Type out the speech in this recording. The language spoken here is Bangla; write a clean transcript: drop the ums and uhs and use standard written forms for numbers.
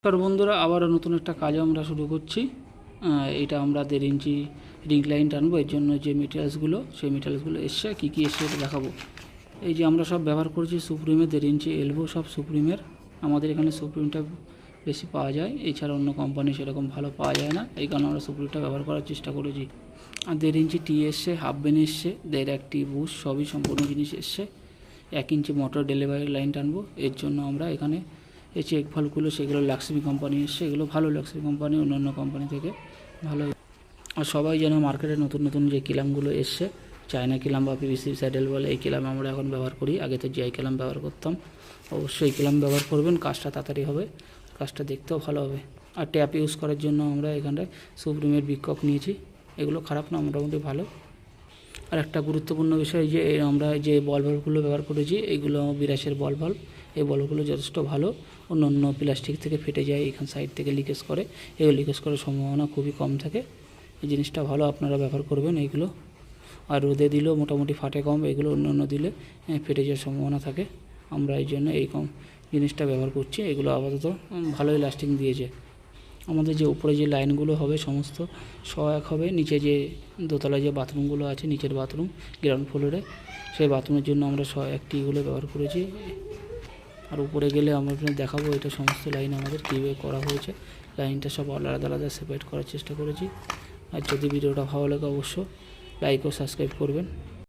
নমস্কার বন্ধুরা, আবারও নতুন একটা কাজ আমরা শুরু করছি। এটা আমরা 1.5 ইঞ্চি রিং লাইন টানবো। এর জন্য যে মেটেরিয়ালসগুলো, সেই মেটেরিয়ালসগুলো এসছে, কী কী এসছে এটা দেখাবো। এই যে আমরা সব ব্যবহার করছি সুপ্রিমের 1.5 ইঞ্চি এলবো, সব সুপ্রিমের। আমাদের এখানে সুপ্রিমটা বেশি পাওয়া যায়, এছাড়া অন্য কোম্পানি সেরকম ভালো পাওয়া যায় না, এই কারণে আমরা সুপ্রিমটা ব্যবহার করার চেষ্টা করেছি। আর 1.5 ইঞ্চি টি এসছে, হাফ বেন এসছে, 1.5 একটি বুশ, সবই সম্পূর্ণ জিনিস এসছে। 1 ইঞ্চি মোটর ডেলিভারি লাইন টানবো। এর জন্য আমরা এখানে এই চেক ভালভগুলো, সেগুলো লাক্সমি কোম্পানি এসছে, এগুলো ভালো লাক্সমি কোম্পানি, অন্যান্য কোম্পানি থেকে ভালো। আর সবাই যেন মার্কেটে নতুন নতুন যে কিলামগুলো এসছে, চায়না কিলাম বা পিভিসি স্যাডেল বলে, এই কিলাম আমরা এখন ব্যবহার করি। আগে তো জিআই কিলাম ব্যবহার করতাম। অবশ্যই কিলাম ব্যবহার করবেন, কাজটা তাড়াতাড়ি হবে, কাজটা দেখতেও ভালো হবে। আর ট্যাপ ইউজ করার জন্য আমরা এখানটায় সুপ্রিমের বিকক নিয়েছি, এগুলো খারাপ না, মোটামুটি ভালো। আর একটা গুরুত্বপূর্ণ বিষয় যে আমরা যে বল ভাল্বগুলো ব্যবহার করেছি, এইগুলো বিরাশের বল ভাল্ব। এই বলগুলো যথেষ্ট ভালো, অন্য অন্য প্লাস্টিক থেকে ফেটে যায়, এখান সাইড থেকে লিকেজ করে, এগুলো লিকেজ করার সম্ভাবনা খুবই কম থাকে। এই জিনিসটা ভালো, আপনারা ব্যবহার করবেন এইগুলো। আর রোদে দিলেও মোটামুটি ফাটে কম, এগুলো অন্য অন্য দিলে ফেটে যাওয়ার সম্ভাবনা থাকে। আমরা এই জন্য এই কম জিনিসটা ব্যবহার করছি। এগুলো আপাতত ভালোই লাস্টিং দিয়েছে। আমাদের যে উপরে যে লাইনগুলো হবে সমস্ত সহায়ক হবে। নিচে যে দোতলায় যে বাথরুমগুলো আছে, নিচের বাথরুম গ্রাউন্ড ফ্লোরে, সেই বাথরুমের জন্য আমরা সহায়কটি এগুলো ব্যবহার করেছি। আর উপরে গেলে আমরা দেখাবো এটা সমস্ত লাইন আমাদের কীভাবে করা হয়েছে। লাইনটা সব আলাদা আলাদা সেপারেট করার চেষ্টা করেছি। আর যদি ভিডিওটা ভালো লাগে অবশ্য লাইক ও সাবস্ক্রাইব করবেন।